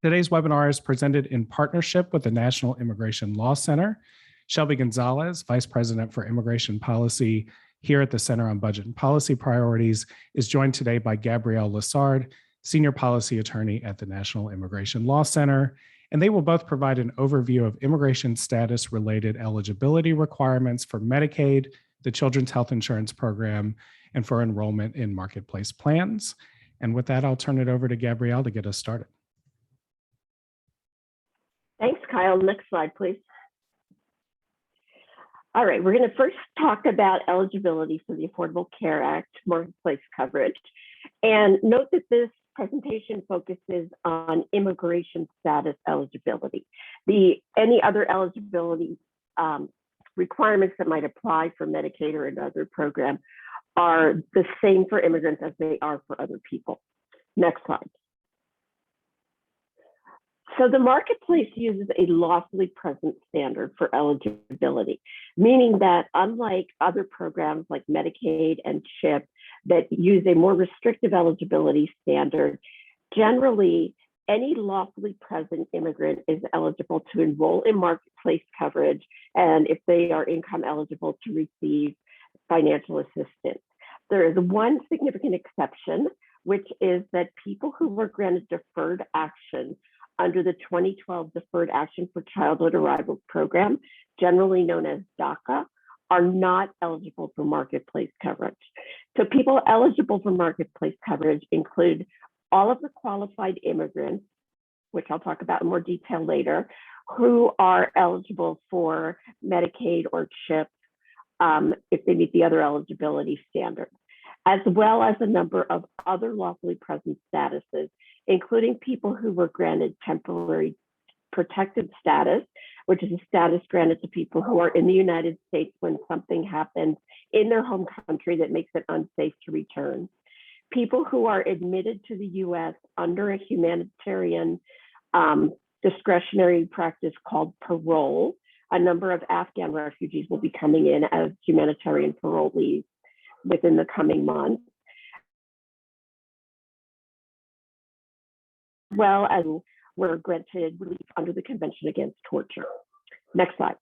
Today's webinar is presented in partnership with the National Immigration Law Center. Shelby Gonzales, Vice President for Immigration Policy here at the Center on Budget and Policy Priorities, is joined today by Gabrielle Lessard, Senior Policy Attorney at the National Immigration Law Center, and they will both provide an overview of immigration status-related eligibility requirements for Medicaid, the Children's Health Insurance Program, and for enrollment in marketplace plans. And with that, I'll turn it over to Gabrielle to get us started. Thanks, Kyle. Next slide, please. All right, we're going to first talk about eligibility for the Affordable Care Act marketplace coverage. And note that this presentation focuses on immigration status eligibility. Any other eligibility requirements that might apply for Medicaid or another program are the same for immigrants as they are for other people. Next slide. So the marketplace uses a lawfully present standard for eligibility, meaning that unlike other programs like Medicaid and CHIP that use a more restrictive eligibility standard, generally any lawfully present immigrant is eligible to enroll in marketplace coverage, and if they are income eligible, to receive financial assistance. There is one significant exception, which is that people who were granted deferred action under the 2012 Deferred Action for Childhood Arrivals Program, generally known as DACA, are not eligible for marketplace coverage. So people eligible for marketplace coverage include all of the qualified immigrants, which I'll talk about in more detail later, who are eligible for Medicaid or CHIP if they meet the other eligibility standards, as well as a number of other lawfully present statuses, including people who were granted temporary protected status, which is a status granted to people who are in the United States when something happens in their home country that makes it unsafe to return. People who are admitted to the US under a humanitarian discretionary practice called parole. A number of Afghan refugees will be coming in as humanitarian parolees within the coming months, well as were granted relief under the Convention Against Torture. Next slide.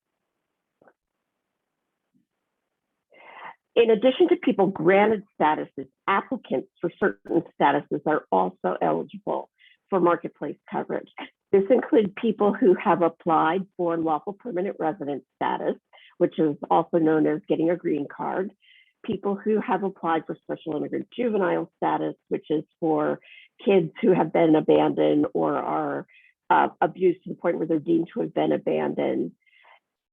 In addition to people granted statuses, applicants for certain statuses are also eligible for marketplace coverage. This includes people who have applied for lawful permanent resident status, which is also known as getting a green card, people who have applied for special immigrant juvenile status, which is for kids who have been abandoned or are abused to the point where they're deemed to have been abandoned,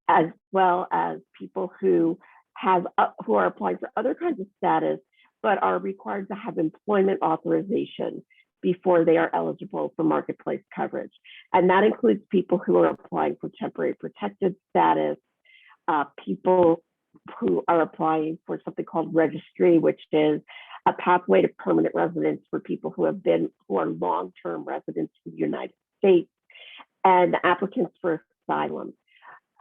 as well as people who are applying for other kinds of status, but are required to have employment authorization before they are eligible for marketplace coverage. And that includes people who are applying for temporary protected status, people who are applying for something called registry, which is a pathway to permanent residence for people who are long-term residents in the United States, and applicants for asylum.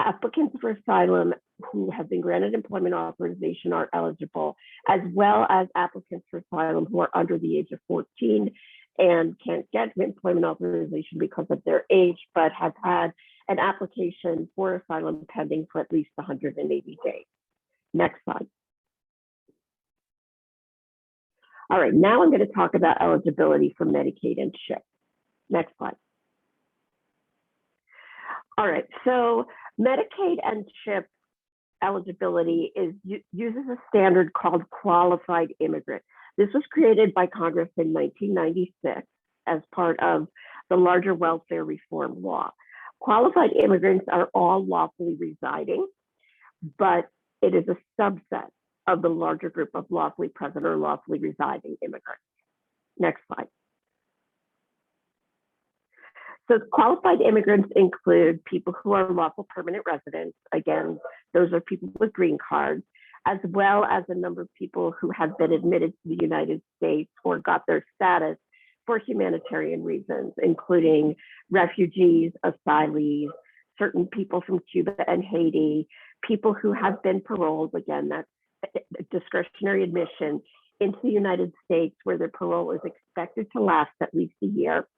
Applicants for asylum who have been granted employment authorization are eligible, as well as applicants for asylum who are under the age of 14 and can't get employment authorization because of their age, but have had an application for asylum pending for at least 180 days. Next slide. All right, now I'm going to talk about eligibility for Medicaid and CHIP. Next slide. All right, so Medicaid and CHIP eligibility uses a standard called qualified immigrant. This was created by Congress in 1996 as part of the larger welfare reform law. Qualified immigrants are all lawfully residing, but it is a subset of the larger group of lawfully present or lawfully residing immigrants. Next slide. So qualified immigrants include people who are lawful permanent residents. Again, those are people with green cards, as well as a number of people who have been admitted to the United States or got their status for humanitarian reasons, including refugees, asylees, certain people from Cuba and Haiti, people who have been paroled. Again, that's discretionary admission into the United States where their parole is expected to last at least a year.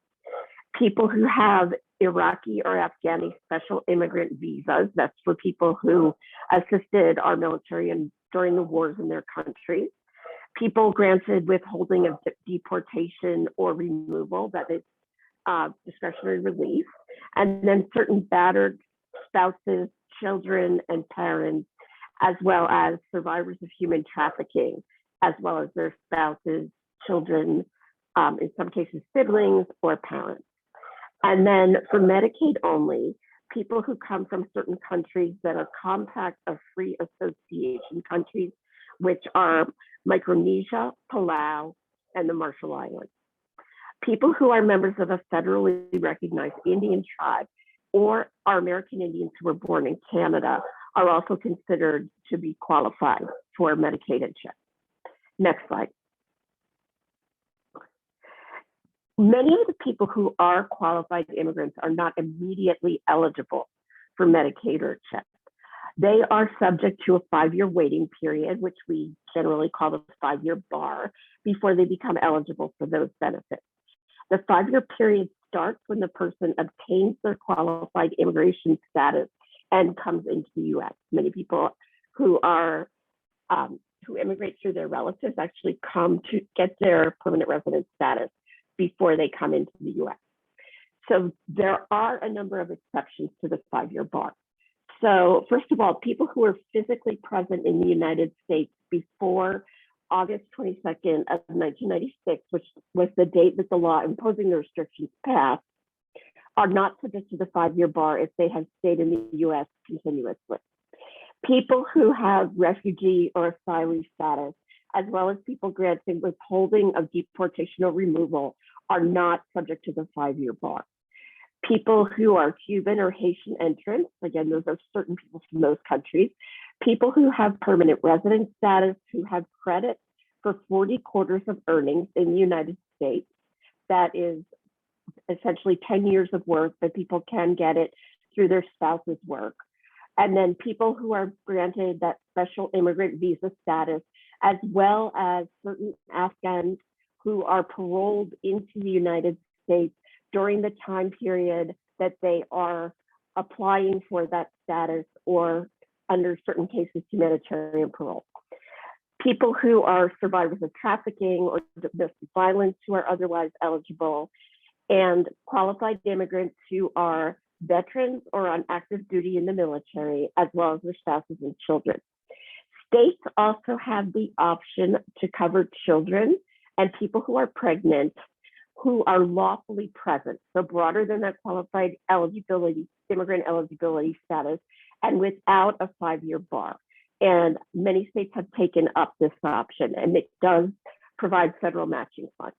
People who have Iraqi or Afghani special immigrant visas, that's for people who assisted our military during the wars in their countries. People granted withholding of deportation or removal, that is discretionary relief, and then certain battered spouses, children, and parents, as well as survivors of human trafficking, as well as their spouses, children, in some cases siblings or parents. And then for Medicaid only, people who come from certain countries that are compact of free association countries, which are Micronesia, Palau, and the Marshall Islands. People who are members of a federally recognized Indian tribe or are American Indians who were born in Canada are also considered to be qualified for Medicaid and CHIP. Next slide. Many of the people who are qualified immigrants are not immediately eligible for Medicaid or CHIP. They are subject to a 5-year waiting period, which we generally call the 5-year bar, before they become eligible for those benefits. The 5-year period starts when the person obtains their qualified immigration status and comes into the U.S. Many people who immigrate through their relatives actually come to get their permanent resident status before they come into the U.S. So there are a number of exceptions to the 5-year bar. So first of all, people who are physically present in the United States before August 22nd of 1996, which was the date that the law imposing the restrictions passed, are not subject to the 5-year bar if they have stayed in the U.S. continuously. People who have refugee or asylee status, as well as people granting withholding of deportation or removal, are not subject to the 5-year bar. People who are Cuban or Haitian entrants, again, those are certain people from those countries. People who have permanent resident status, who have credit for 40 quarters of earnings in the United States. That is essentially 10 years of work, but people can get it through their spouse's work. And then people who are granted that special immigrant visa status, as well as certain Afghans who are paroled into the United States during the time period that they are applying for that status, or under certain cases, humanitarian parole. People who are survivors of trafficking or domestic violence who are otherwise eligible, and qualified immigrants who are veterans or on active duty in the military, as well as their spouses and children. States also have the option to cover children and people who are pregnant who are lawfully present, so broader than that qualified eligibility, immigrant eligibility status, and without a 5-year bar. And many states have taken up this option, and it does provide federal matching funds.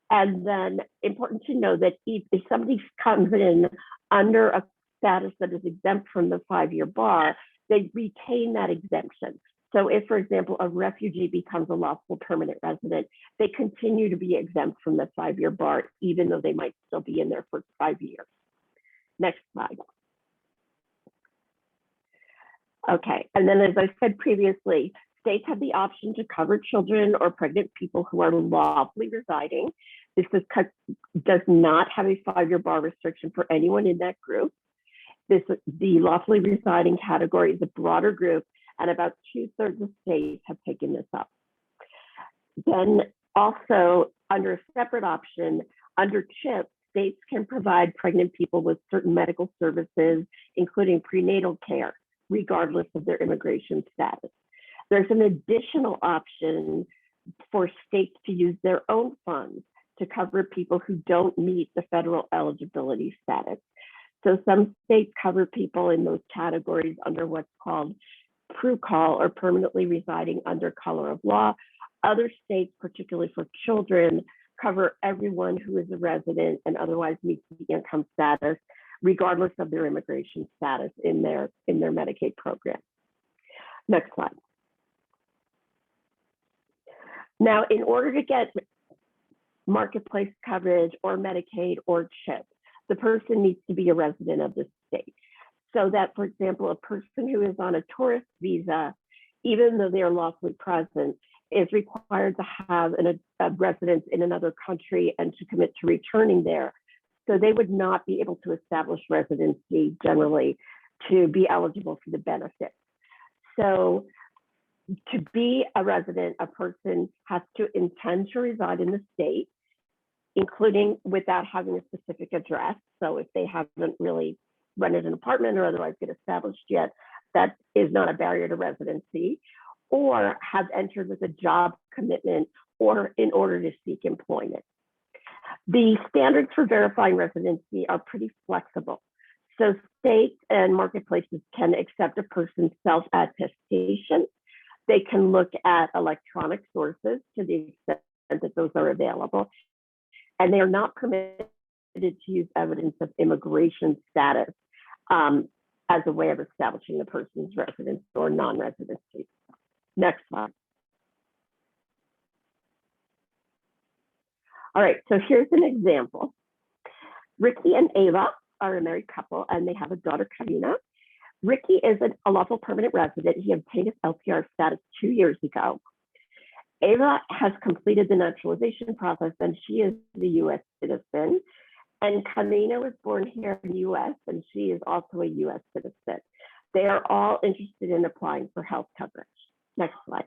And then important to know that if somebody comes in under a status that is exempt from the 5-year bar, they retain that exemption. So if, for example, a refugee becomes a lawful permanent resident, they continue to be exempt from the 5-year bar, even though they might still be in there for 5 years. Next slide. Okay, and then as I said previously, states have the option to cover children or pregnant people who are lawfully residing. This does not have a 5-year bar restriction for anyone in that group. The lawfully residing category is a broader group, and about 2/3 of states have taken this up. Then also under a separate option, under CHIP, states can provide pregnant people with certain medical services, including prenatal care, regardless of their immigration status. There's an additional option for states to use their own funds to cover people who don't meet the federal eligibility status. So some states cover people in those categories under what's called PRU-CAL, or permanently residing under color of law. Other states, particularly for children, cover everyone who is a resident and otherwise meets the income status, regardless of their immigration status in their Medicaid program. Next slide. Now, in order to get marketplace coverage or Medicaid or CHIP, the person needs to be a resident of the state. So that, for example, a person who is on a tourist visa, even though they are lawfully present, is required to have a residence in another country and to commit to returning there So they would not be able to establish residency generally to be eligible for the benefits. So to be a resident, a person has to intend to reside in the state, including without having a specific address. So if they haven't really rented an apartment or otherwise get established yet, that is not a barrier to residency, or have entered with a job commitment or in order to seek employment. The standards for verifying residency are pretty flexible. So states and marketplaces can accept a person's self-attestation. They can look at electronic sources to the extent that those are available. And they are not permitted to use evidence of immigration status as a way of establishing the person's residence or non-residency. Next slide. All right, so here's an example. Ricky and Ava are a married couple and they have a daughter, Karina. Ricky is a lawful permanent resident. He obtained his LPR status 2 years ago. Ava has completed the naturalization process and she is the US citizen. And Karina was born here in the US and she is also a US citizen. They are all interested in applying for health coverage. Next slide.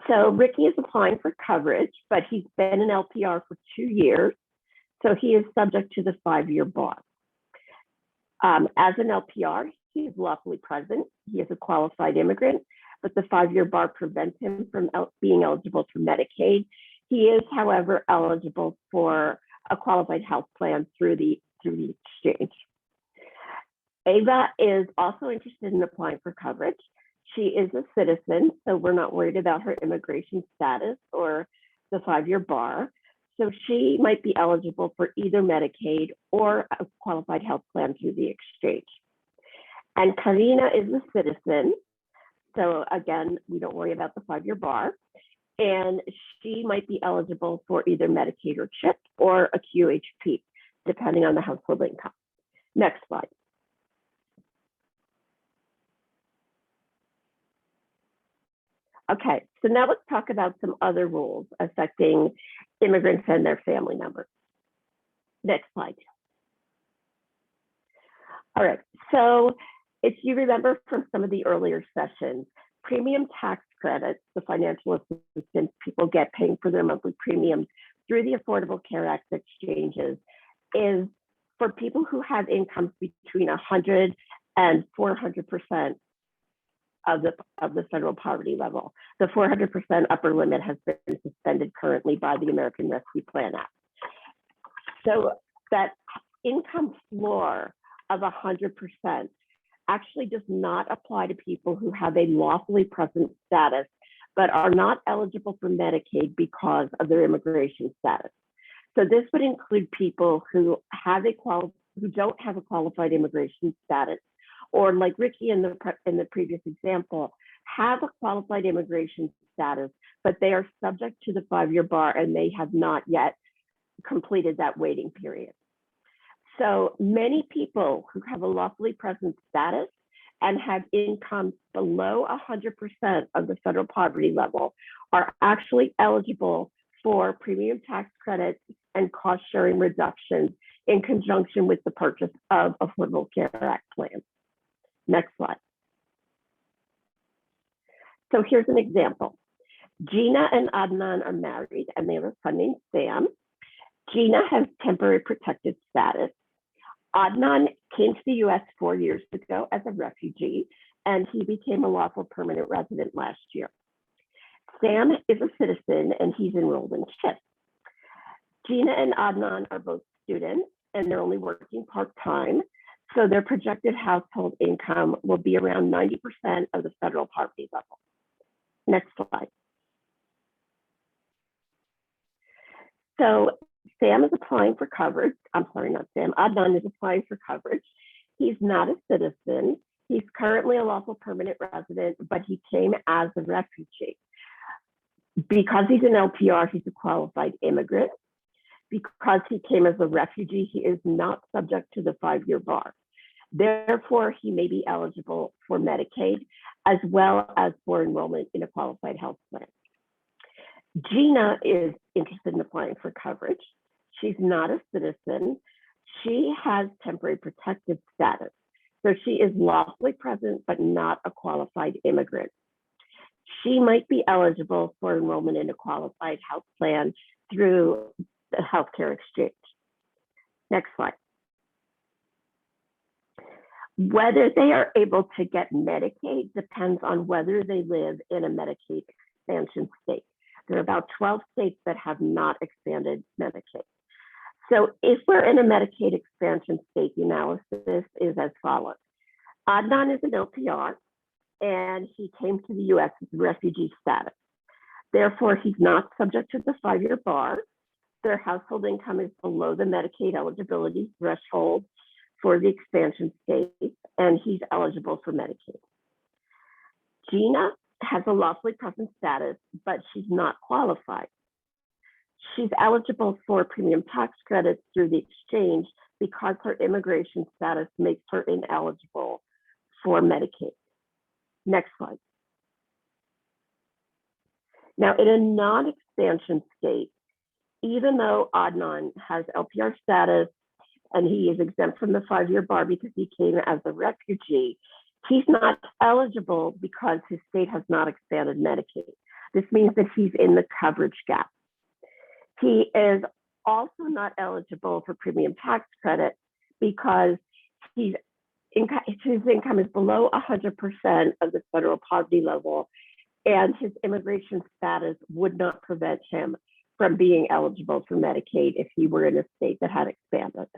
So Ricky is applying for coverage, but he's been an LPR for 2 years. So he is subject to the 5-year bar. As an LPR, he is lawfully present. He is a qualified immigrant, but the 5-year bar prevents him from being eligible for Medicaid. He is, however, eligible for a qualified health plan through the exchange. Ava is also interested in applying for coverage. She is a citizen, so we're not worried about her immigration status or the 5-year bar. So she might be eligible for either Medicaid or a qualified health plan through the exchange. And Karina is a citizen. So again, we don't worry about the 5-year bar. And she might be eligible for either Medicaid or CHIP or a QHP, depending on the household income. Next slide. Okay, so now let's talk about some other rules affecting immigrants and their family members. Next slide. All right, so if you remember from some of the earlier sessions, premium tax credits, the financial assistance people get paying for their monthly premiums through the Affordable Care Act exchanges, is for people who have incomes between 100 and 400% of the federal poverty level. The 400% upper limit has been suspended currently by the American Rescue Plan Act. So that income floor of 100% actually does not apply to people who have a lawfully present status, but are not eligible for Medicaid because of their immigration status. So this would include people who don't have a qualified immigration status, or like Ricky in the previous example, have a qualified immigration status, but they are subject to the 5-year bar and they have not yet completed that waiting period. So many people who have a lawfully present status and have income below 100% of the federal poverty level are actually eligible for premium tax credits and cost sharing reductions in conjunction with the purchase of Affordable Care Act plans. Next slide. So here's an example. Gina and Adnan are married and they have a son named Sam. Gina has temporary protected status. Adnan came to the US 4 years ago as a refugee and he became a lawful permanent resident last year. Sam is a citizen and he's enrolled in CHIP. Gina and Adnan are both students and they're only working part-time. So their projected household income will be around 90% of the federal poverty level. Next slide. So Sam is applying for coverage. I'm sorry, not Sam. Adnan is applying for coverage. He's not a citizen. He's currently a lawful permanent resident, but he came as a refugee. Because he's an LPR, he's a qualified immigrant. Because he came as a refugee, he is not subject to the 5-year bar. Therefore, he may be eligible for Medicaid as well as for enrollment in a qualified health plan. Gina is interested in applying for coverage. She's not a citizen. She has temporary protected status. So she is lawfully present, but not a qualified immigrant. She might be eligible for enrollment in a qualified health plan through the healthcare exchange. Next slide. Whether they are able to get Medicaid depends on whether they live in a Medicaid expansion state. There are about 12 states that have not expanded Medicaid. So if we're in a Medicaid expansion state, the analysis is as follows. Adnan is an LPR, and he came to the US with refugee status. Therefore, he's not subject to the 5-year bar. Their household income is below the Medicaid eligibility threshold for the expansion state, and he's eligible for Medicaid. Gina has a lawfully present status, but she's not qualified. She's eligible for premium tax credits through the exchange because her immigration status makes her ineligible for Medicaid. Next slide. Now, in a non-expansion state, even though Adnan has LPR status and he is exempt from the 5-year bar because he came as a refugee, he's not eligible because his state has not expanded Medicaid. This means that he's in the coverage gap. He is also not eligible for premium tax credit because his income is below 100% of the federal poverty level, and his immigration status would not prevent him from being eligible for Medicaid if he were in a state that had expanded.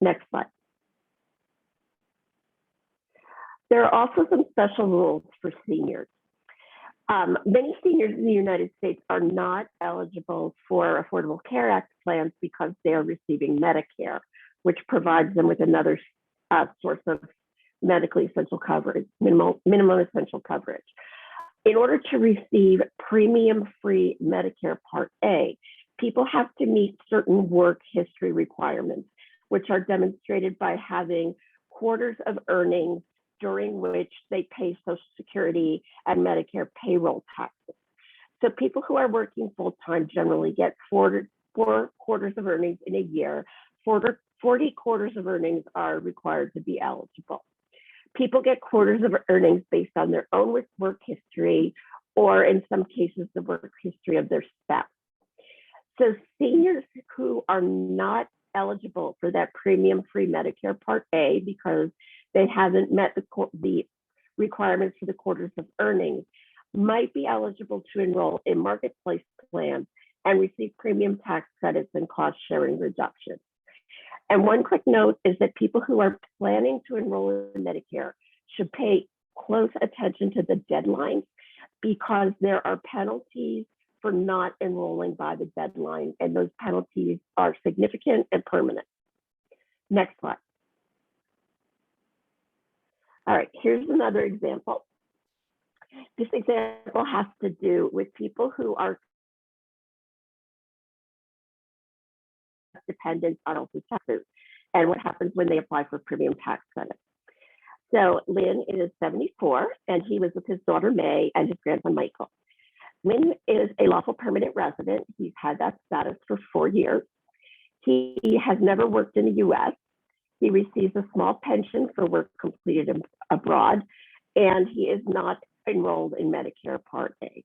Next slide. There are also some special rules for seniors. Many seniors in the United States are not eligible for Affordable Care Act plans because they are receiving Medicare, which provides them with another source of medically essential coverage, minimum essential coverage. In order to receive premium-free Medicare Part A, people have to meet certain work history requirements, which are demonstrated by having quarters of earnings during which they pay Social Security and Medicare payroll taxes. So people who are working full-time generally get four quarters of earnings in a year. 40 quarters of earnings are required to be eligible. People get quarters of earnings based on their own work history, or in some cases, the work history of their spouse. So seniors who are not eligible for that premium-free Medicare Part A because they haven't met the requirements for the quarters of earnings might be eligible to enroll in marketplace plans and receive premium tax credits and cost sharing reductions. And one quick note is that people who are planning to enroll in Medicare should pay close attention to the deadlines because there are penalties for not enrolling by the deadline, and those penalties are significant and permanent. Next slide. All right, here's another example. This example has to do with people who are dependent on also taxes and what happens when they apply for premium tax credit. So Lynn is 74, and he was with his daughter May and his grandson Michael. Lynn is a lawful permanent resident. He's had that status for 4 years. He has never worked in the US. He receives a small pension for work completed abroad, and he is not enrolled in Medicare Part A.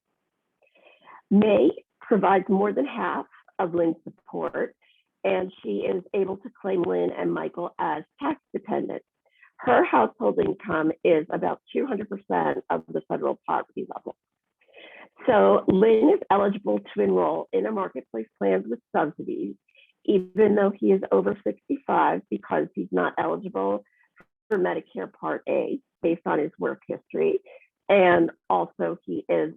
May provides more than half of Lynn's support, and she is able to claim Lynn and Michael as tax dependent. Her household income is about 200% of the federal poverty level. So Lynn is eligible to enroll in a marketplace plan with subsidies, even though he is over 65 because he's not eligible for Medicare Part A based on his work history. And also he is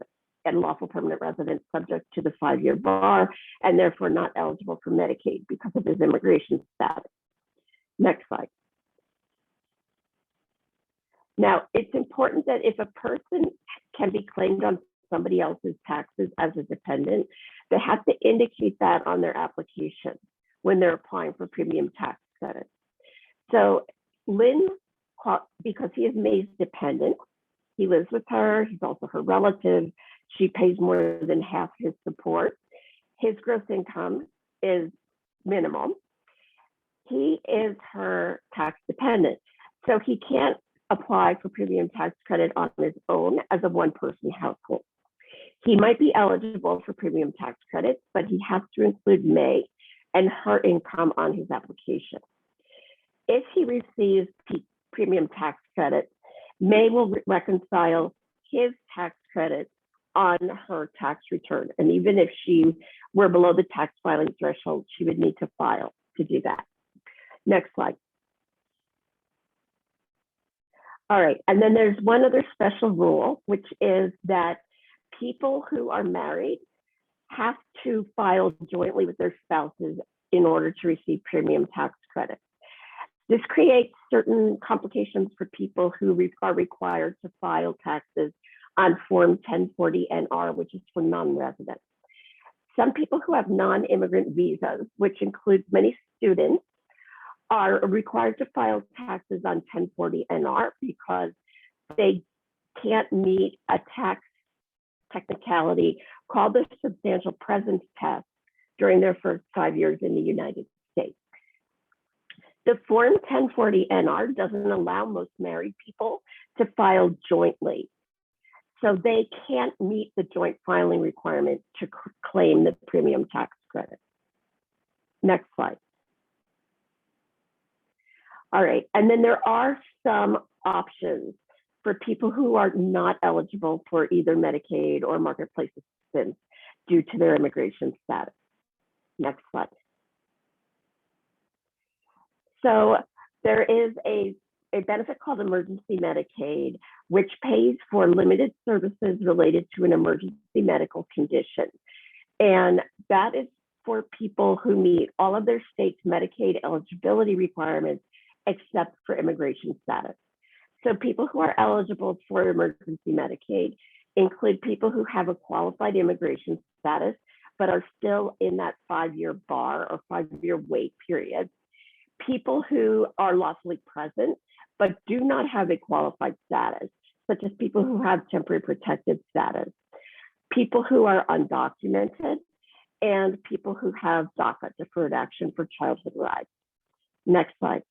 a lawful permanent resident subject to the 5-year bar and therefore not eligible for Medicaid because of his immigration status. Next slide. Now, it's important that if a person can be claimed on somebody else's taxes as a dependent, they have to indicate that on their application when they're applying for premium tax credit. So Lynn, because he is May's dependent, he lives with her, he's also her relative, she pays more than half his support. His gross income is minimum. He is her tax dependent, so he can't apply for premium tax credit on his own as a one-person household. He might be eligible for premium tax credit, but he has to include May and her income on his application. If he receives premium tax credit, May will reconcile his tax credit on her tax return. And even if she were below the tax filing threshold, she would need to file to do that. Next slide. All right, and then there's one other special rule, which is that people who are married have to file jointly with their spouses in order to receive premium tax credit. This creates certain complications for people who are required to file taxes on Form 1040-NR, which is for non-residents. Some people who have non-immigrant visas, which includes many students, are required to file taxes on 1040-NR because they can't meet a tax technicality called the substantial presence test during their first 5 years in the United States. The Form 1040-NR doesn't allow most married people to file jointly. So they can't meet the joint filing requirement to claim the premium tax credit. Next slide. All right, and then there are some options for people who are not eligible for either Medicaid or marketplace assistance due to their immigration status. Next slide. So there is a benefit called emergency Medicaid, which pays for limited services related to an emergency medical condition. And that is for people who meet all of their state's Medicaid eligibility requirements except for immigration status. So people who are eligible for emergency Medicaid include people who have a qualified immigration status, but are still in that 5-year bar or 5-year wait period. People who are lawfully present, but do not have a qualified status, such as people who have temporary protected status, people who are undocumented, and people who have DACA, Deferred Action for Childhood Rights. Next slide.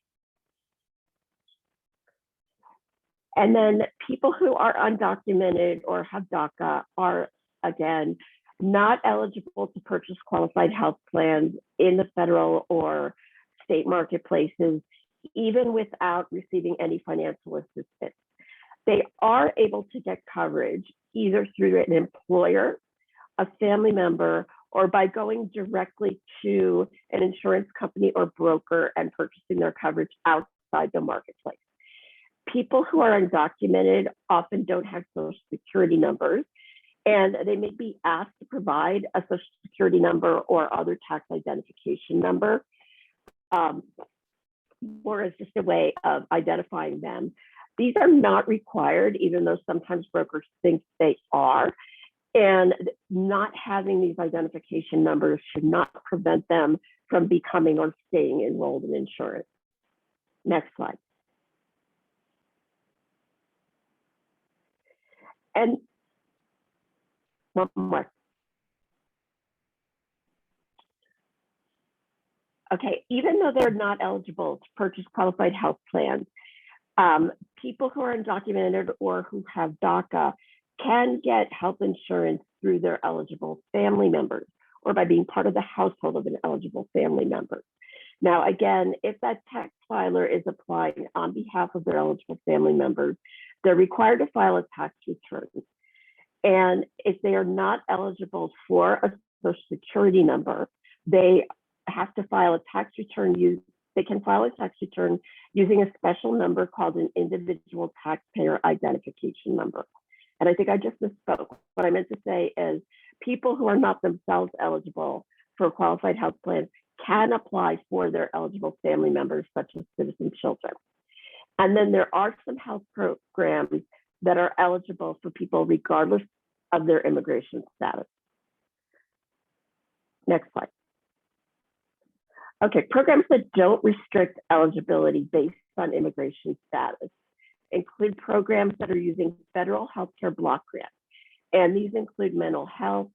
And then people who are undocumented or have DACA are, again, not eligible to purchase qualified health plans in the federal or state marketplaces, even without receiving any financial assistance. They are able to get coverage either through an employer, a family member, or by going directly to an insurance company or broker and purchasing their coverage outside the marketplace. People who are undocumented often don't have social security numbers, and they may be asked to provide a social security number or other tax identification number, or as just a way of identifying them. These are not required, even though sometimes brokers think they are. And not having these identification numbers should not prevent them from becoming or staying enrolled in insurance. Next slide. And one more. Okay, even though they're not eligible to purchase qualified health plans, people who are undocumented or who have DACA can get health insurance through their eligible family members or by being part of the household of an eligible family member. Now, again, if that tax filer is applying on behalf of their eligible family members, they're required to file a tax return. And if they are not eligible for a social security number, they have to file a tax return. They can file a tax return using a special number called an individual taxpayer identification number. And I think I just misspoke. What I meant to say is people who are not themselves eligible for a qualified health plan can apply for their eligible family members, such as citizen children. And then there are some health programs that are eligible for people regardless of their immigration status. Next slide. Okay, programs that don't restrict eligibility based on immigration status include programs that are using federal healthcare block grants. And these include mental health,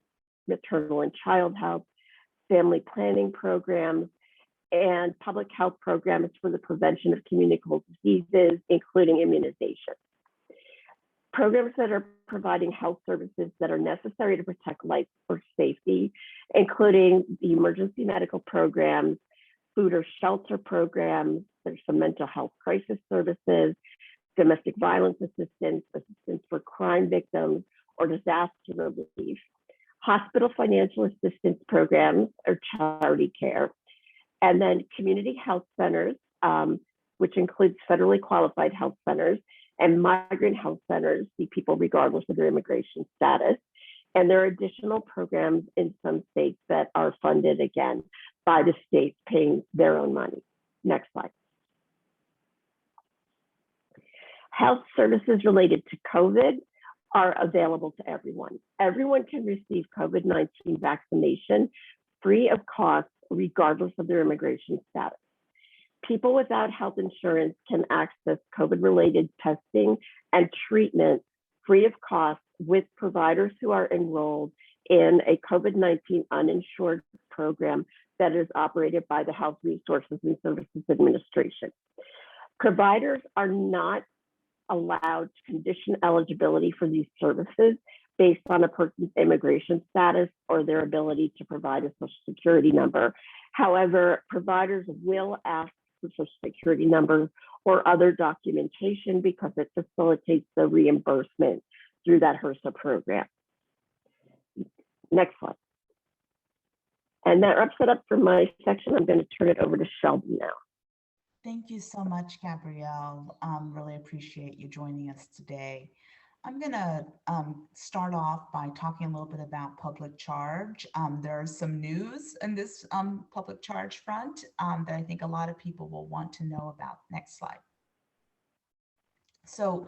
maternal and child health, family planning programs, and public health programs for the prevention of communicable diseases, including immunization. Programs that are providing health services that are necessary to protect life or safety, including the emergency medical programs, food or shelter programs, there's some mental health crisis services, domestic violence assistance, assistance for crime victims, or disaster relief, hospital financial assistance programs or charity care, and then community health centers, which includes federally qualified health centers, and migrant health centers see people regardless of their immigration status. And there are additional programs in some states that are funded, again, by the states paying their own money. Next slide. Health services related to COVID are available to everyone. Everyone can receive COVID-19 vaccination free of cost, regardless of their immigration status. People without health insurance can access COVID-related testing and treatment free of cost with providers who are enrolled in a COVID-19 uninsured program that is operated by the Health Resources and Services Administration. Providers are not allowed to condition eligibility for these services based on a person's immigration status or their ability to provide a Social Security number. However, providers will ask for Social Security number or other documentation because it facilitates the reimbursement through that HRSA program. Next slide. And that wraps it up for my section. I'm going to turn it over to Shelby now. Thank you so much, Gabrielle. Really appreciate you joining us today. I'm going to start off by talking a little bit about public charge. There's some news in this public charge front that I think a lot of people will want to know about. Next slide. So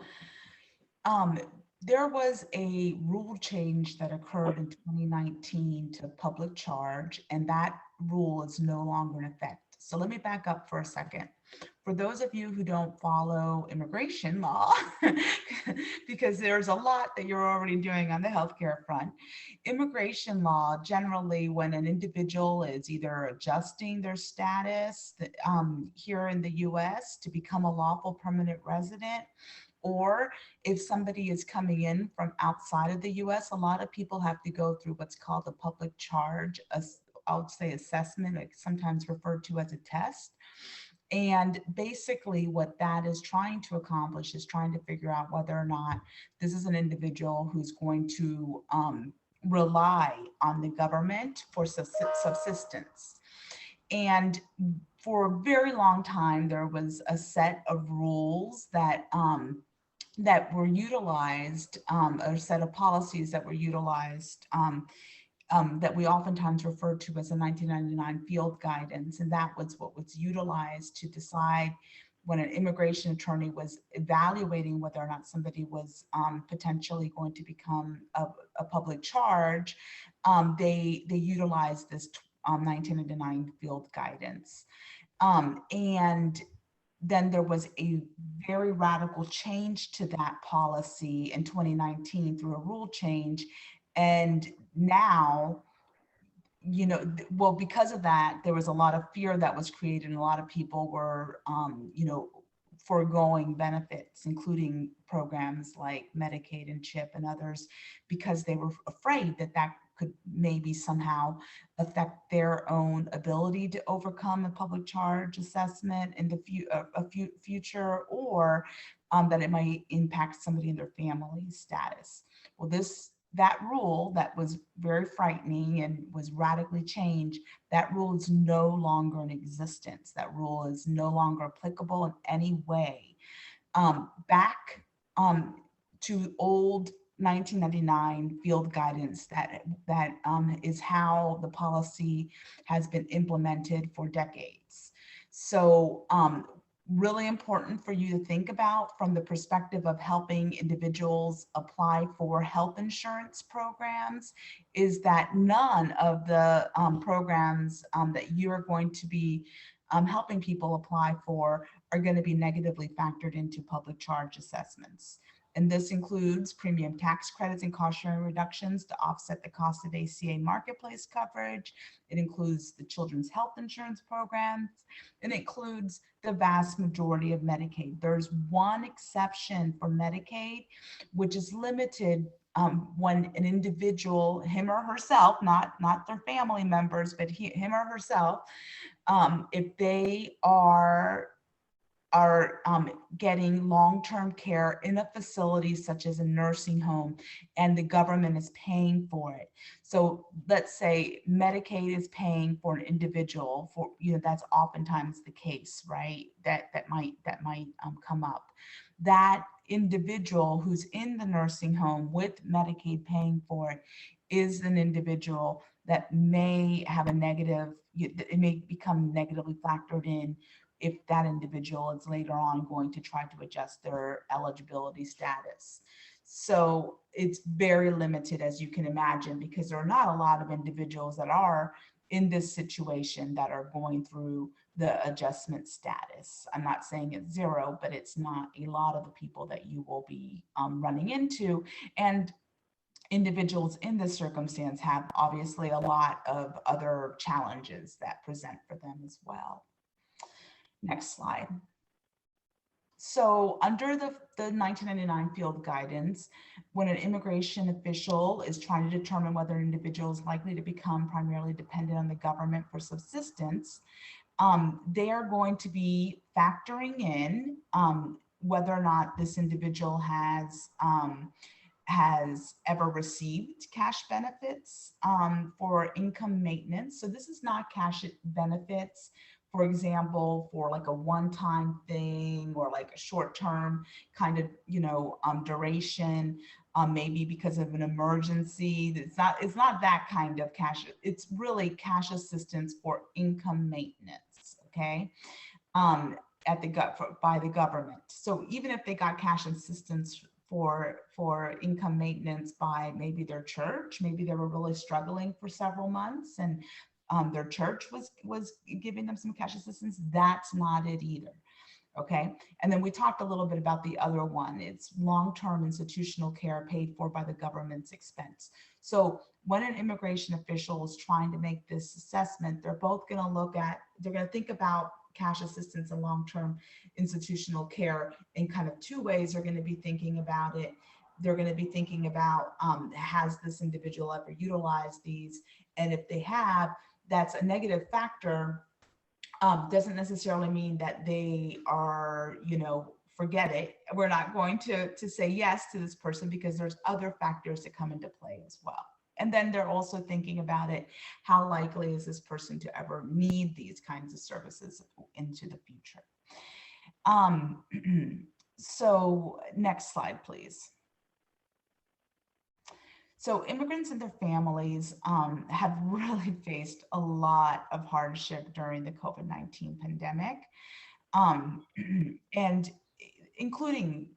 there was a rule change that occurred in 2019 to public charge, and that rule is no longer in effect. So let me back up for a second. For those of you who don't follow immigration law, because there's a lot that you're already doing on the healthcare front, immigration law generally, when an individual is either adjusting their status here in the US to become a lawful permanent resident, or if somebody is coming in from outside of the US, a lot of people have to go through what's called a public charge, I would say assessment, like sometimes referred to as a test. And basically what that is trying to accomplish is trying to figure out whether or not this is an individual who's going to rely on the government for subsistence. And for a very long time, there was a set of rules that that were utilized, or a set of policies that were utilized that we oftentimes refer to as a 1999 field guidance. And that was what was utilized to decide when an immigration attorney was evaluating whether or not somebody was potentially going to become a public charge. They utilized this 1999 field guidance. And then there was a very radical change to that policy in 2019 through a rule change. And now, you know, well, because of that, there was a lot of fear that was created, and a lot of people were, you know, foregoing benefits, including programs like Medicaid and CHIP and others, because they were afraid that that could maybe somehow affect their own ability to overcome a public charge assessment in the future, or that it might impact somebody in their family status. Well, that rule that was very frightening and was radically changed, that rule is no longer in existence. That rule is no longer applicable in any way. Back to old 1999 field guidance, that is how the policy has been implemented for decades. So really important for you to think about from the perspective of helping individuals apply for health insurance programs is that none of the programs that you're going to be helping people apply for are going to be negatively factored into public charge assessments. And this includes premium tax credits and cost sharing reductions to offset the cost of ACA marketplace coverage. It includes the children's health insurance programs. It includes the vast majority of Medicaid. There's one exception for Medicaid, which is limited when an individual, him or herself, not their family members, but him or herself, if they are getting long-term care in a facility such as a nursing home and the government is paying for it. So let's say Medicaid is paying for an individual for, that's oftentimes the case, right? That might come up. That individual who's in the nursing home with Medicaid paying for it is an individual that may have a negative, it may become negatively factored in if that individual is later on going to try to adjust their eligibility status. So it's very limited, as you can imagine, because there are not a lot of individuals that are in this situation that are going through the adjustment status. I'm not saying it's zero, but it's not a lot of the people that you will be running into. And individuals in this circumstance have obviously a lot of other challenges that present for them as well. Next slide. So under the 1999 field guidance, when an immigration official is trying to determine whether an individual is likely to become primarily dependent on the government for subsistence, they are going to be factoring in whether or not this individual has ever received cash benefits for income maintenance. So this is not cash benefits, for example, for like a one-time thing or like a short-term kind of, duration, maybe because of an emergency. It's not that kind of cash. It's really cash assistance for income maintenance, okay, by the government. So even if they got cash assistance for income maintenance by maybe their church, maybe they were really struggling for several months and their church was giving them some cash assistance, that's not it either, okay? And then we talked a little bit about the other one. It's long-term institutional care paid for by the government's expense. So when an immigration official is trying to make this assessment, they're both gonna they're gonna think about cash assistance and long-term institutional care in kind of two ways. They're gonna be thinking about it. They're gonna be thinking about, has this individual ever utilized these? And if they have, that's a negative factor. Doesn't necessarily mean that they are, forget it. We're not going to say yes to this person because there's other factors that come into play as well. And then they're also thinking about it. How likely is this person to ever need these kinds of services into the future? So next slide, please. So immigrants and their families have really faced a lot of hardship during the COVID-19 pandemic, and including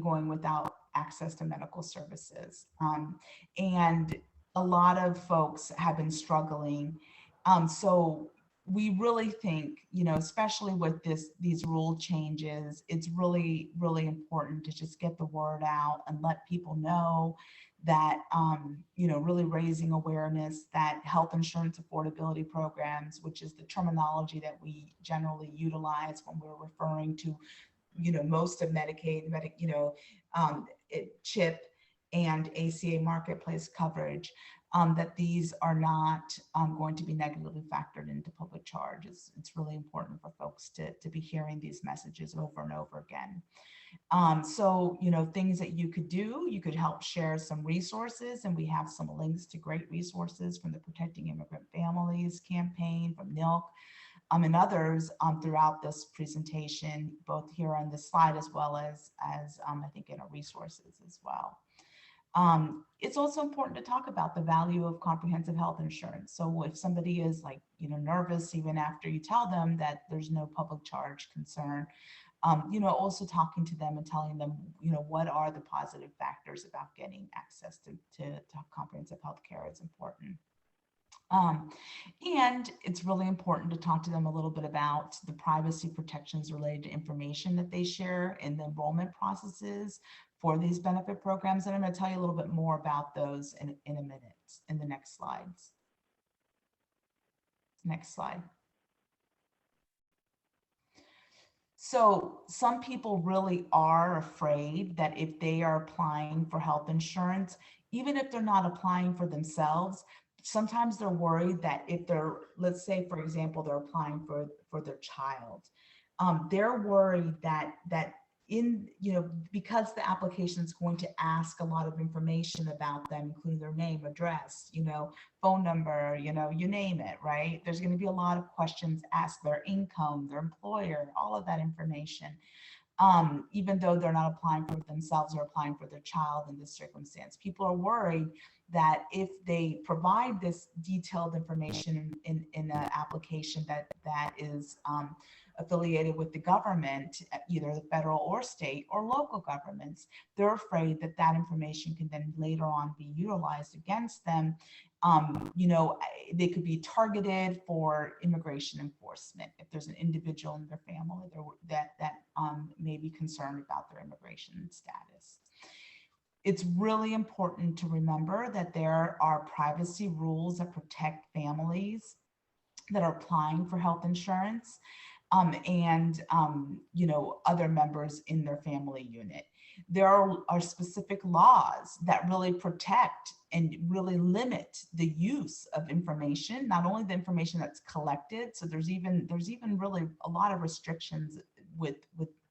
going without access to medical services. And a lot of folks have been struggling. So we really think, especially with these rule changes, it's really, really important to just get the word out and let people know that, really raising awareness that health insurance affordability programs, which is the terminology that we generally utilize when we're referring to, most of Medicaid, CHIP and ACA marketplace coverage, that these are not going to be negatively factored into public charge. It's really important for folks to be hearing these messages over and over again. So, things that you could do, you could help share some resources, and we have some links to great resources from the Protecting Immigrant Families campaign, from NILC, and others throughout this presentation, both here on this slide as well as I think in our resources as well. It's also important to talk about the value of comprehensive health insurance. So if somebody is nervous, even after you tell them that there's no public charge concern, also talking to them and telling them, what are the positive factors about getting access to comprehensive health care is important. And it's really important to talk to them a little bit about the privacy protections related to information that they share in the enrollment processes for these benefit programs. And I'm going to tell you a little bit more about those in a minute in the next slides. Next slide. So some people really are afraid that if they are applying for health insurance, even if they're not applying for themselves, sometimes they're worried that if they're, let's say, for example, they're applying for their child, they're worried that because the application is going to ask a lot of information about them, including their name, address, phone number, you name it, right? There's going to be a lot of questions asked, their income, their employer, all of that information. Even though they're not applying for themselves or applying for their child in this circumstance. People are worried that if they provide this detailed information in an application that is affiliated with the government, either the federal or state or local governments, they're afraid that that information can then later on be utilized against them. They could be targeted for immigration enforcement if there's an individual in their family that may be concerned about their immigration status. It's really important to remember that there are privacy rules that protect families that are applying for health insurance and other members in their family unit. There are specific laws that really protect and really limit the use of information, not only the information that's collected. So there's even really a lot of restrictions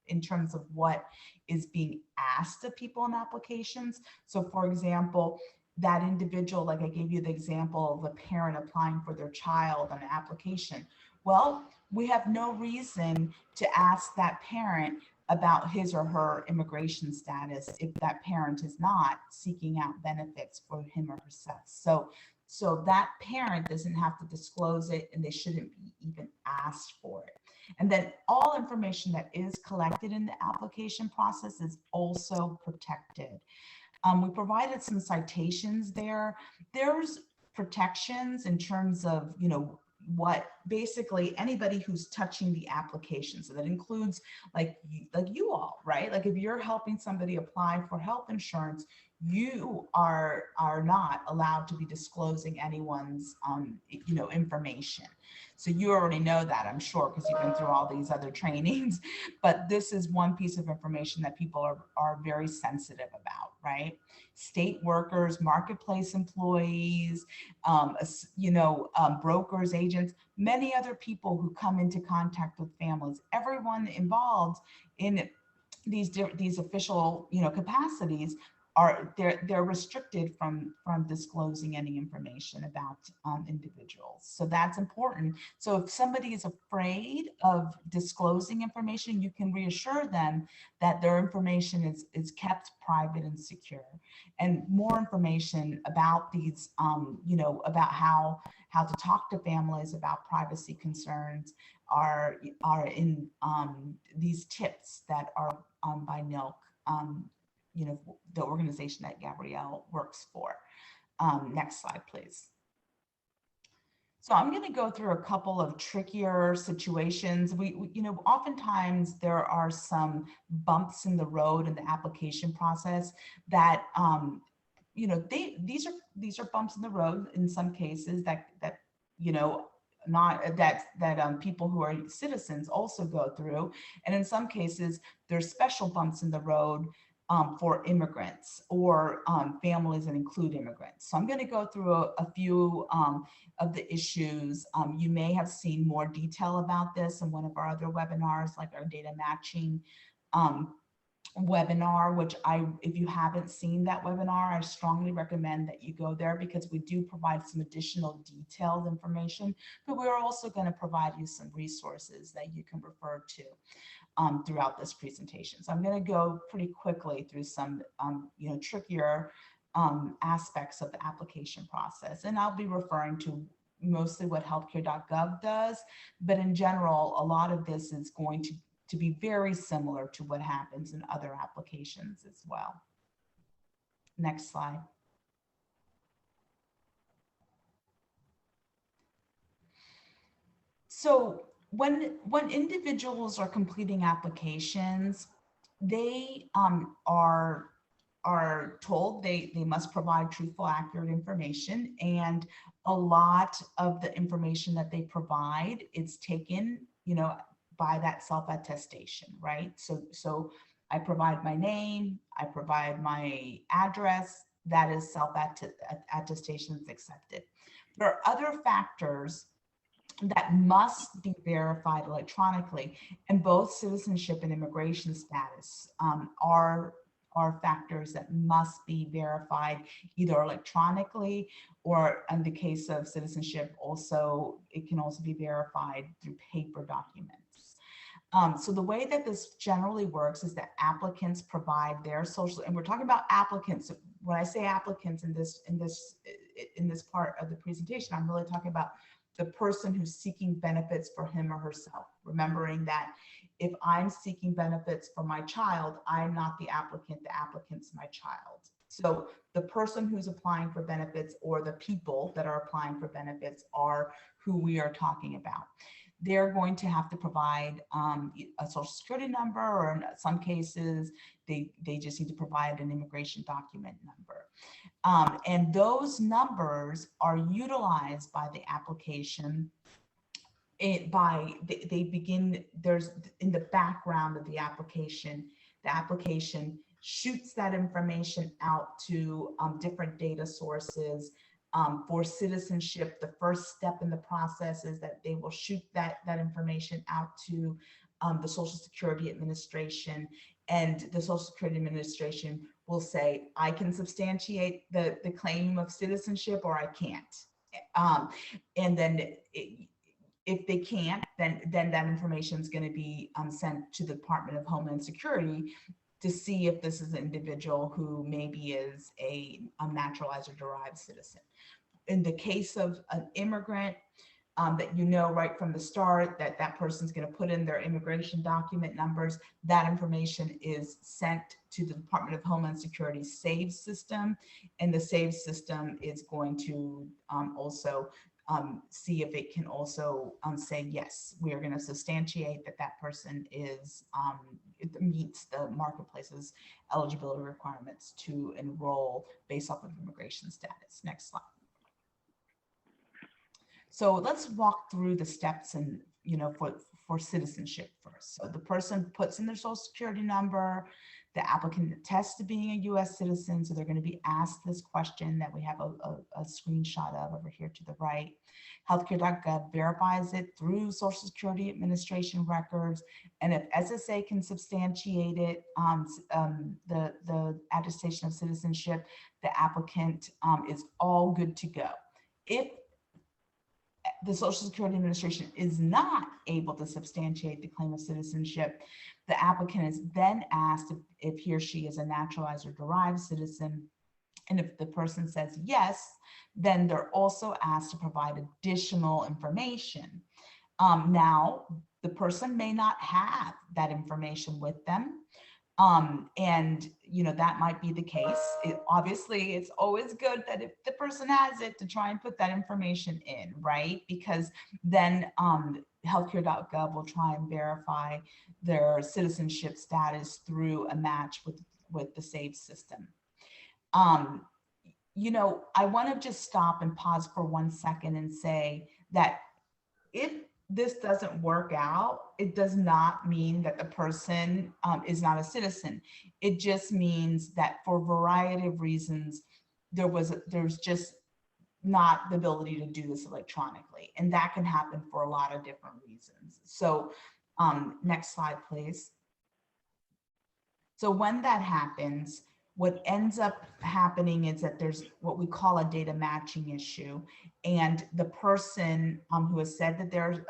in terms of what is being asked of people in applications. So for example, that individual, like I gave you the example of a parent applying for their child on an application. Well, we have no reason to ask that parent about his or her immigration status if that parent is not seeking out benefits for him or herself. So that parent doesn't have to disclose it, and they shouldn't be even asked for it. And then all information that is collected in the application process is also protected. We provided some citations there. There's protections in terms of, what basically anybody who's touching the application. So that includes like you all, right? Like if you're helping somebody apply for health insurance, you are not allowed to be disclosing anyone's information. So you already know that, I'm sure, because you've been through all these other trainings. But this is one piece of information that people are very sensitive about, right? State workers, marketplace employees, brokers, agents, many other people who come into contact with families, everyone involved in these official capacities they're restricted from disclosing any information about individuals. So that's important. So if somebody is afraid of disclosing information, you can reassure them that their information is kept private and secure. And more information about these, about how to talk to families about privacy concerns are in these tips that are by NILC. The organization that Gabrielle works for. Next slide, please. So I'm going to go through a couple of trickier situations. We oftentimes there are some bumps in the road in the application process that, these are bumps in the road in some cases that people who are citizens also go through. And in some cases, there's special bumps in the road for immigrants or families that include immigrants. So I'm going to go through a few of the issues. You may have seen more detail about this in one of our other webinars, like our data matching webinar, which if you haven't seen that webinar, I strongly recommend that you go there because we do provide some additional detailed information, but we're also going to provide you some resources that you can refer to throughout this presentation. So I'm going to go pretty quickly through some trickier aspects of the application process, and I'll be referring to mostly what healthcare.gov does, but in general, a lot of this is going to be very similar to what happens in other applications as well. Next slide. So when individuals are completing applications, they are are told they must provide truthful, accurate information, and a lot of the information that they provide is taken, by that self-attestation, right? So I provide my name, I provide my address, that is self-attestation is accepted. There are other factors that must be verified electronically, and both citizenship and immigration status are factors that must be verified either electronically, or in the case of citizenship, also it can also be verified through paper documents. So the way that this generally works is that applicants provide their social, and we're talking about applicants. When I say applicants in this part of the presentation, I'm really talking about the person who's seeking benefits for him or herself. Remembering that if I'm seeking benefits for my child, I'm not the applicant's my child. So the person who's applying for benefits, or the people that are applying for benefits, are who we are talking about. They're going to have to provide a social security number, or in some cases, they just need to provide an immigration document number. And those numbers are utilized by the application. They begin, there's in the background of the application shoots that information out to different data sources. For citizenship, the first step in the process is that they will shoot that information out to the Social Security Administration, and the Social Security Administration will say, I can substantiate the claim of citizenship, or I can't. And then if they can't, then that information is going to be sent to the Department of Homeland Security to see if this is an individual who maybe is a naturalized or derived citizen. In the case of an immigrant, that right from the start that person's going to put in their immigration document numbers, that information is sent to the Department of Homeland Security SAVE system, and the SAVE system is going to also see if it can also say, yes, we are going to substantiate that person is it meets the marketplace's eligibility requirements to enroll based off of immigration status. Next slide. So let's walk through the steps and for citizenship first. So the person puts in their social security number, the applicant attests to being a US citizen. So they're going to be asked this question that we have a screenshot of over here to the right. Healthcare.gov verifies it through Social Security Administration records. And if SSA can substantiate it, the attestation of citizenship, the applicant is all good to go. If the Social Security Administration is not able to substantiate the claim of citizenship, the applicant is then asked if he or she is a naturalized or derived citizen. And if the person says yes, then they're also asked to provide additional information. Now, the person may not have that information with them. And that might be the case. Obviously, it's always good that if the person has it, to try and put that information in, right? Because then healthcare.gov will try and verify their citizenship status through a match with the SAVE system. I want to just stop and pause for 1 second and say that if this doesn't work out, it does not mean that the person is not a citizen. It just means that for a variety of reasons, there's just not the ability to do this electronically. And that can happen for a lot of different reasons. So next slide, please. So when that happens, what ends up happening is that there's what we call a data matching issue. And the person who has said that they're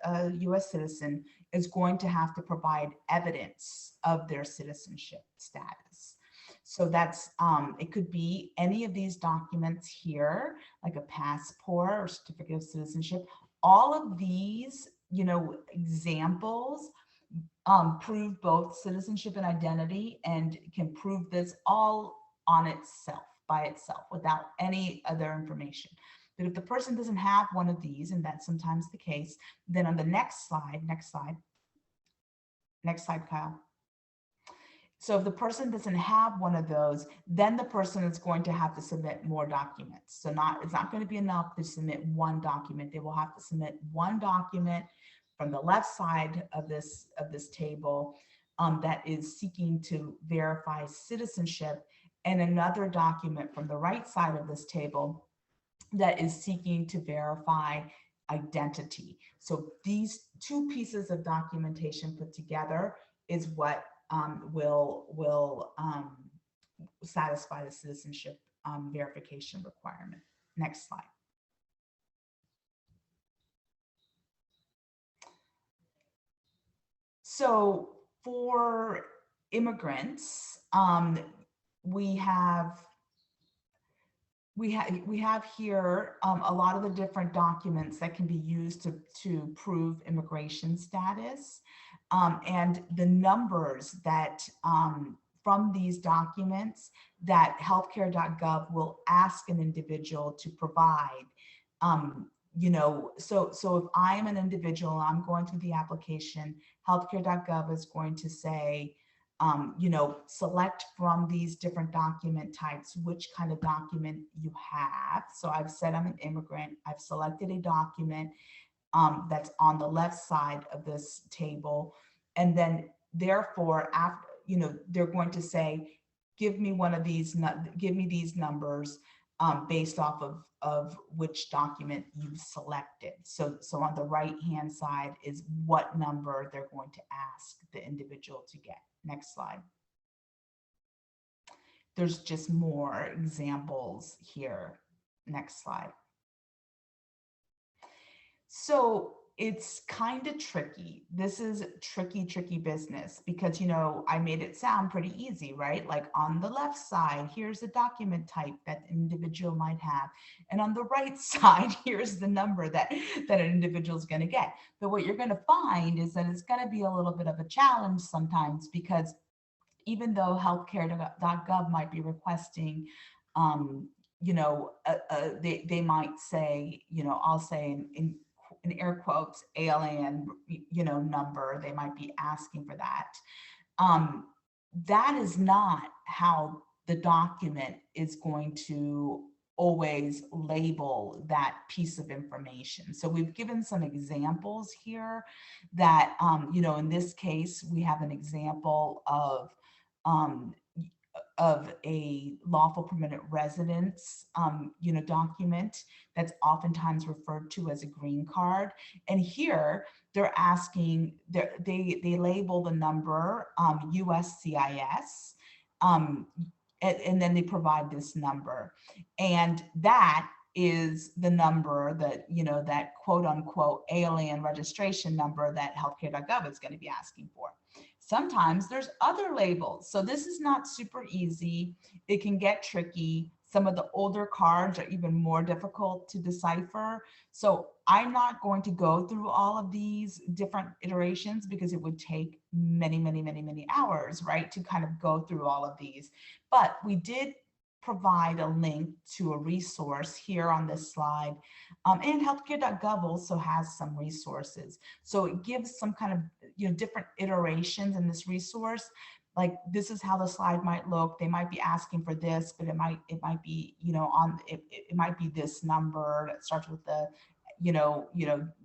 a US citizen is going to have to provide evidence of their citizenship status. So that's, it could be any of these documents here, like a passport or certificate of citizenship. All of these, examples prove both citizenship and identity, and can prove this all on itself, by itself, without any other information. But if the person doesn't have one of these, and that's sometimes the case, then on the next slide, Kyle, So if the person doesn't have one of those, then the person is going to have to submit more documents. So it's not going to be enough to submit one document. They will have to submit one document from the left side of this table that is seeking to verify citizenship, and another document from the right side of this table that is seeking to verify identity. So these two pieces of documentation put together is what will satisfy the citizenship verification requirement. Next slide. So for immigrants, we have here a lot of the different documents that can be used to prove immigration status, and the numbers that from these documents that healthcare.gov will ask an individual to provide. You know, so if I'm an individual, I'm going through the application, healthcare.gov is going to say, you know, select from these different document types, which kind of document you have. So I've said I'm an immigrant. I've selected a document that's on the left side of this table. And then therefore, after, you know, they're going to say, give me one of these, give me these numbers based off of which document you've selected. So on the right-hand side is what number they're going to ask the individual to get. Next slide. There's just more examples here. Next slide. So it's kind of tricky. This is tricky business because, you know, I made it sound pretty easy, right? Like on the left side, here's the document type that an individual might have. And on the right side, here's the number that an individual is going to get. But what you're going to find is that it's going to be a little bit of a challenge sometimes, because even though healthcare.gov might be requesting, you know, they might say, you know, I'll say in air quotes, alien, you know, number, they might be asking for that. That is not how the document is going to always label that piece of information. So we've given some examples here that, you know, in this case, we have an example of a lawful permanent residence, you know, document that's oftentimes referred to as a green card. And here they're asking, they label the number USCIS, and then they provide this number. And that is the number that, you know, that quote unquote alien registration number that healthcare.gov is going to be asking for. Sometimes there's other labels. So this is not super easy. It can get tricky. Some of the older cards are even more difficult to decipher. So I'm not going to go through all of these different iterations because it would take many hours, right, to kind of go through all of these. But we did provide a link to a resource here on this slide. And healthcare.gov also has some resources. So it gives some kind of, you know, different iterations in this resource. Like this is how the slide might look. They might be asking for this, but it might be, you know, it might be this number that starts with the, you know,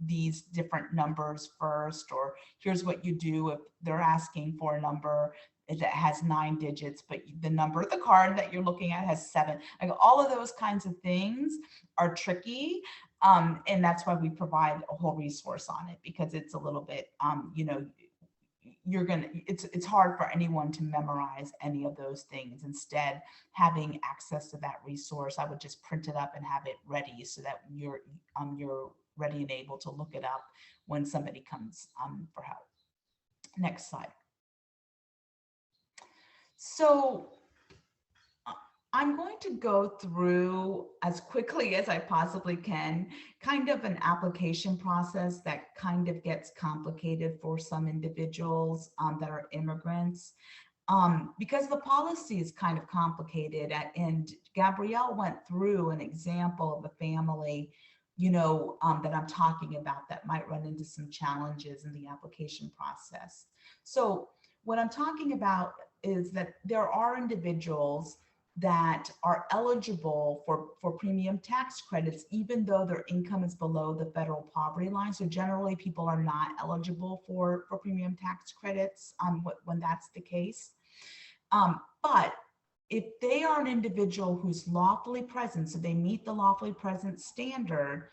these different numbers first, or here's what you do if they're asking for a number that has 9 digits, but the number of the card that you're looking at has 7. Like all of those kinds of things are tricky. And that's why we provide a whole resource on it, because it's a little bit, you know, it's hard for anyone to memorize any of those things. Instead, having access to that resource, I would just print it up and have it ready so that you're ready and able to look it up when somebody comes for help. Next slide. So I'm going to go through as quickly as I possibly can, kind of an application process that kind of gets complicated for some individuals that are immigrants, because the policy is kind of complicated. And Gabrielle went through an example of a family that I'm talking about that might run into some challenges in the application process. So what I'm talking about is that there are individuals that are eligible for premium tax credits, even though their income is below the federal poverty line. So generally people are not eligible for premium tax credits when that's the case. But if they are an individual who's lawfully present, so they meet the lawfully present standard,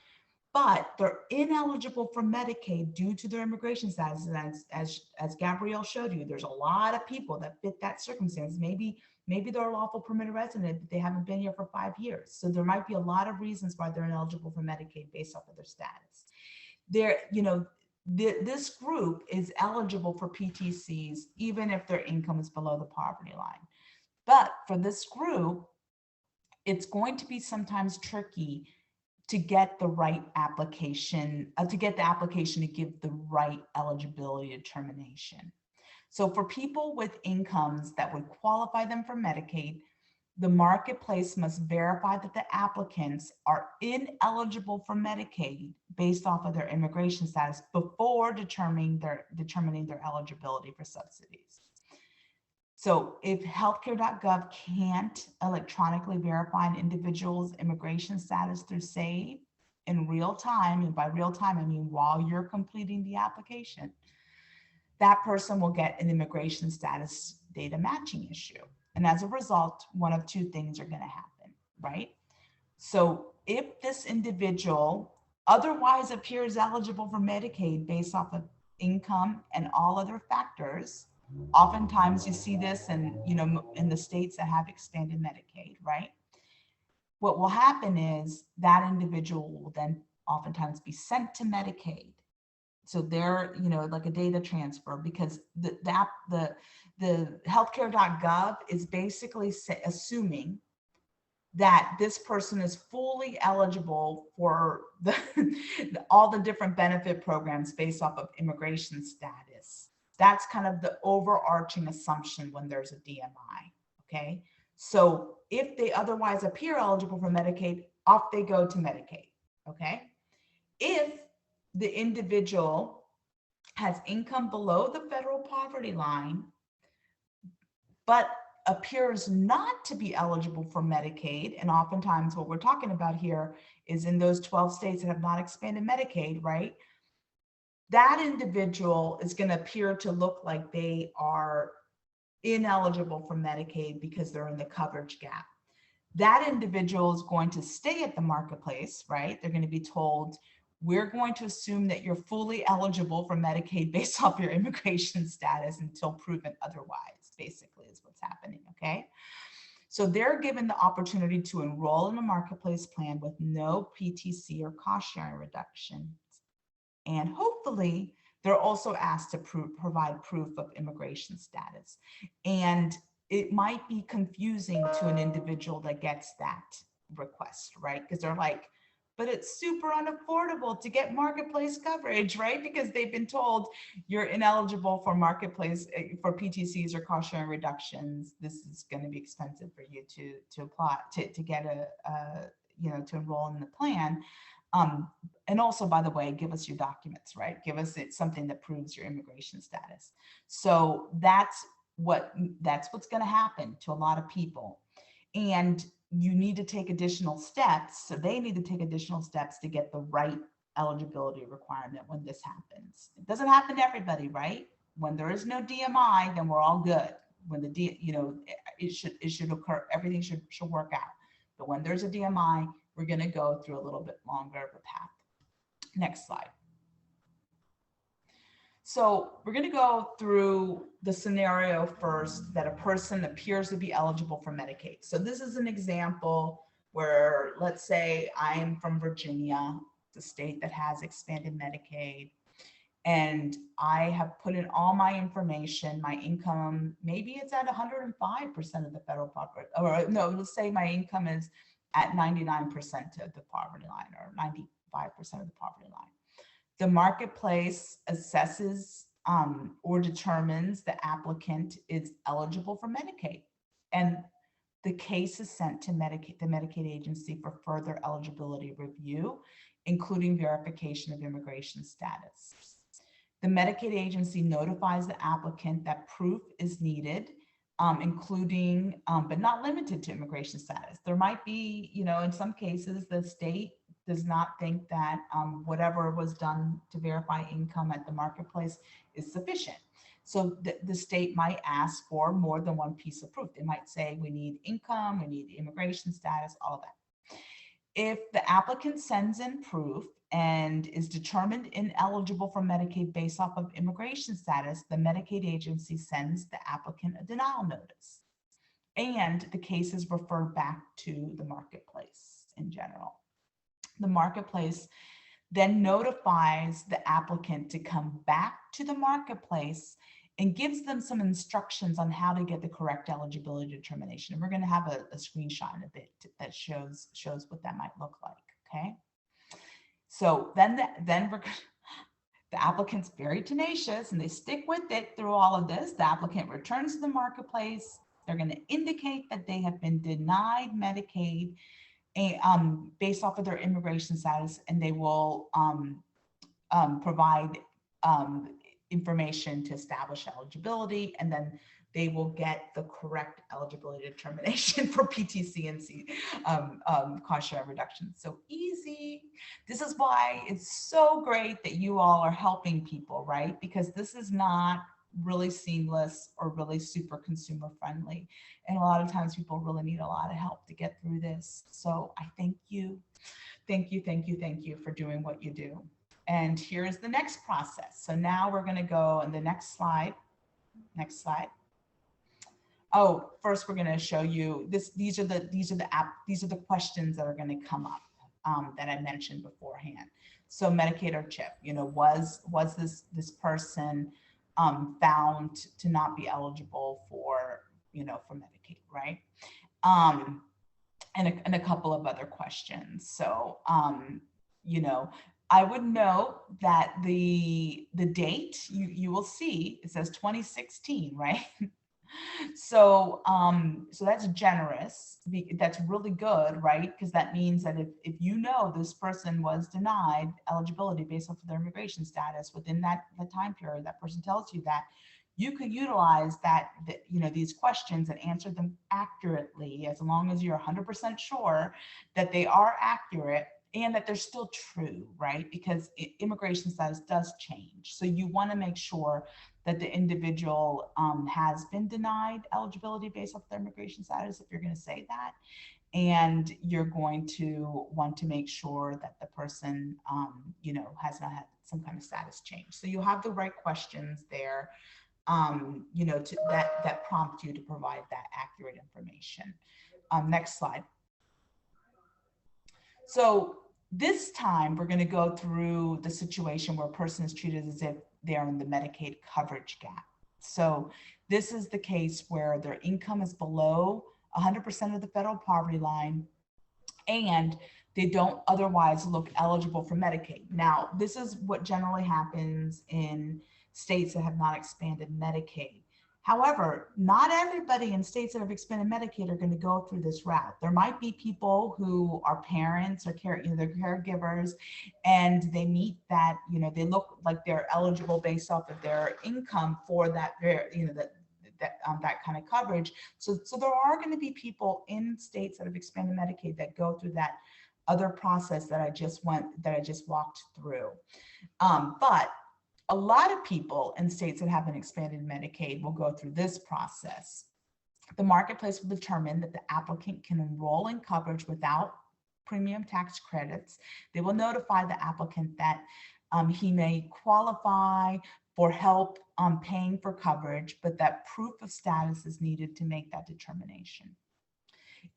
but they're ineligible for Medicaid due to their immigration status, and as Gabrielle showed you, there's a lot of people that fit that circumstance. Maybe they're a lawful permanent resident, but they haven't been here for 5 years. So there might be a lot of reasons why they're ineligible for Medicaid based off of their status. This group is eligible for PTCs even if their income is below the poverty line. But for this group, it's going to be sometimes tricky to get the right application, to get the application to give the right eligibility determination. So for people with incomes that would qualify them for Medicaid, the marketplace must verify that the applicants are ineligible for Medicaid based off of their immigration status before determining their eligibility for subsidies. So if healthcare.gov can't electronically verify an individual's immigration status through SAVE in real time, and by real time, I mean while you're completing the application, that person will get an immigration status data matching issue. And as a result, one of two things are going to happen, right? So if this individual otherwise appears eligible for Medicaid based off of income and all other factors, oftentimes you see this in the states that have expanded Medicaid, right? What will happen is that individual will then oftentimes be sent to Medicaid. So they're, like a data transfer, because the healthcare.gov is basically assuming that this person is fully eligible for all the different benefit programs based off of immigration status. That's kind of the overarching assumption when there's a DMI, okay? So if they otherwise appear eligible for Medicaid, off they go to Medicaid, okay? If the individual has income below the federal poverty line, but appears not to be eligible for Medicaid, and oftentimes what we're talking about here is in those 12 states that have not expanded Medicaid, right? That individual is going to appear to look like they are ineligible for Medicaid because they're in the coverage gap. That individual is going to stay at the marketplace, right? They're going to be told, we're going to assume that you're fully eligible for Medicaid based off your immigration status until proven otherwise, basically is what's happening, okay? So they're given the opportunity to enroll in a marketplace plan with no PTC or cost sharing reductions. And hopefully they're also asked to provide proof of immigration status. And it might be confusing to an individual that gets that request, right? Because they're like, but it's super unaffordable to get marketplace coverage, right? Because they've been told you're ineligible for marketplace, for PTCs or cost sharing reductions. This is going to be expensive for you to apply, to get to enroll in the plan. And also, by the way, give us your documents, right? Give us something that proves your immigration status. So that's what's going to happen to a lot of people. And you need to take additional steps. So they need to take additional steps to get the right eligibility requirement when this happens. It doesn't happen to everybody, right? When there is no DMI, then we're all good. When it should occur, everything should work out. But when there's a DMI, we're going to go through a little bit longer of a path. Next slide. So we're going to go through the scenario first that a person appears to be eligible for Medicaid. So this is an example where, let's say I'm from Virginia, the state that has expanded Medicaid, and I have put in all my information, my income, maybe it's at 105% of the federal poverty, or no, let's say my income is at 99% of the poverty line or 95% of the poverty line. The marketplace assesses or determines the applicant is eligible for Medicaid, and the case is sent to the Medicaid agency for further eligibility review. including verification of immigration status. The Medicaid agency notifies the applicant that proof is needed, including, but not limited to immigration status. There might be, in some cases, the state does not think that whatever was done to verify income at the marketplace is sufficient. So the state might ask for more than one piece of proof. They might say, we need income, we need immigration status, all of that. If the applicant sends in proof and is determined ineligible for Medicaid based off of immigration status, the Medicaid agency sends the applicant a denial notice. And the case is referred back to the marketplace in general. The marketplace then notifies the applicant to come back to the marketplace and gives them some instructions on how to get the correct eligibility determination. And we're going to have a screenshot in a bit that shows what that might look like. Okay. So then the applicant's very tenacious and they stick with it through all of this. The applicant returns to the marketplace. They're going to indicate that they have been denied Medicaid based off of their immigration status, and they will provide information to establish eligibility, and then they will get the correct eligibility determination for PTC and C cost share reduction. So easy. This is why it's so great that you all are helping people, right? Because this is not really seamless or really super consumer friendly. And a lot of times people really need a lot of help to get through this. So I thank you. Thank you, thank you, thank you for doing what you do. And here's the next process. So now we're going to go on the next slide. Next slide. Oh, first we're going to show you this. These are the questions that are going to come up that I mentioned beforehand. So Medicaid or CHIP, was this person found to not be eligible for for Medicaid, right? And a couple of other questions. So I would note that the date you will see, it says 2016, right? So that's generous. That's really good, right? Because that means that if this person was denied eligibility based off of their immigration status within that time period, that person tells you that, you could utilize these questions and answer them accurately, as long as you're 100% sure that they are accurate and that they're still true, right? Because immigration status does change. So you want to make sure that the individual has been denied eligibility based off their immigration status, if you're going to say that. And you're going to want to make sure that the person, has not had some kind of status change. So you have the right questions there, that prompt you to provide that accurate information. Next slide. So this time we're going to go through the situation where a person is treated as if they're in the Medicaid coverage gap. So this is the case where their income is below 100% of the federal poverty line and they don't otherwise look eligible for Medicaid. Now, this is what generally happens in states that have not expanded Medicaid. However, not everybody in states that have expanded Medicaid are going to go through this route. There might be people who are parents or they're caregivers, and they meet that, they look like they're eligible based off of their income for that, that kind of coverage. So there are going to be people in states that have expanded Medicaid that go through that other process that I just walked through. But a lot of people in states that haven't expanded Medicaid will go through this process. The marketplace will determine that the applicant can enroll in coverage without premium tax credits. They will notify the applicant that he may qualify for help paying for coverage, but that proof of status is needed to make that determination.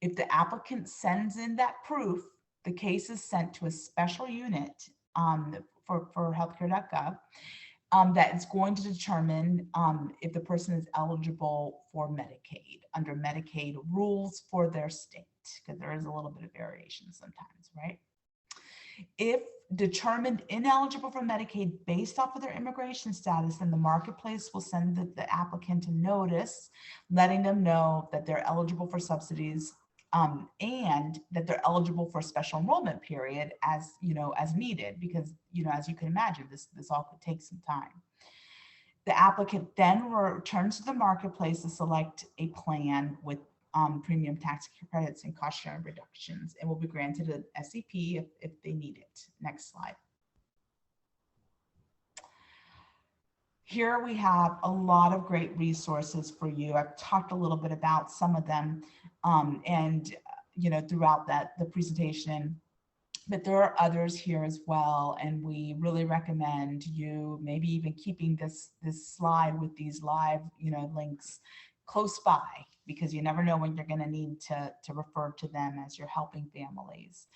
If the applicant sends in that proof, the case is sent to a special unit for healthcare.gov that is going to determine if the person is eligible for Medicaid under Medicaid rules for their state, because there is a little bit of variation sometimes, right? If determined ineligible for Medicaid based off of their immigration status, then the marketplace will send the applicant a notice letting them know that they're eligible for subsidies and that they're eligible for a special enrollment period as needed, because as you can imagine, this all could take some time. The applicant then returns to the marketplace to select a plan with premium tax credits and cost sharing reductions, and will be granted an SEP if they need it. Next slide. Here we have a lot of great resources for you. I've talked a little bit about some of them and throughout the presentation, but there are others here as well, and we really recommend you maybe even keeping this slide with these live links close by, because you never know when you're going to need to refer to them as you're helping families.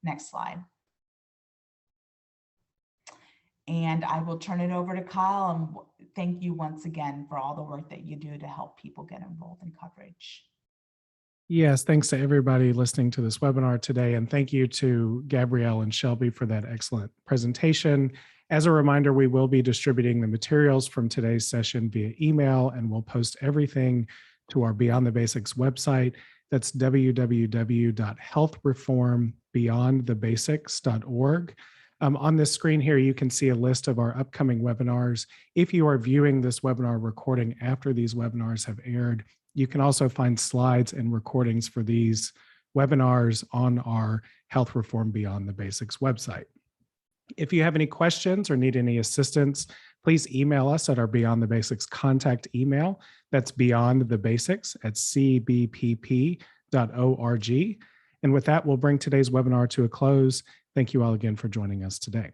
Next slide. And I will turn it over to Kyle, and thank you once again for all the work that you do to help people get enrolled in coverage. Yes, thanks to everybody listening to this webinar today. And thank you to Gabrielle and Shelby for that excellent presentation. As a reminder, we will be distributing the materials from today's session via email, and we'll post everything to our Beyond the Basics website. That's www.healthreformbeyondthebasics.org. On this screen here, you can see a list of our upcoming webinars. If you are viewing this webinar recording after these webinars have aired, you can also find slides and recordings for these webinars on our Health Reform Beyond the Basics website. If you have any questions or need any assistance, please email us at our Beyond the Basics contact email. That's beyondthebasics@cbpp.org. And with that, we'll bring today's webinar to a close. Thank you all again for joining us today.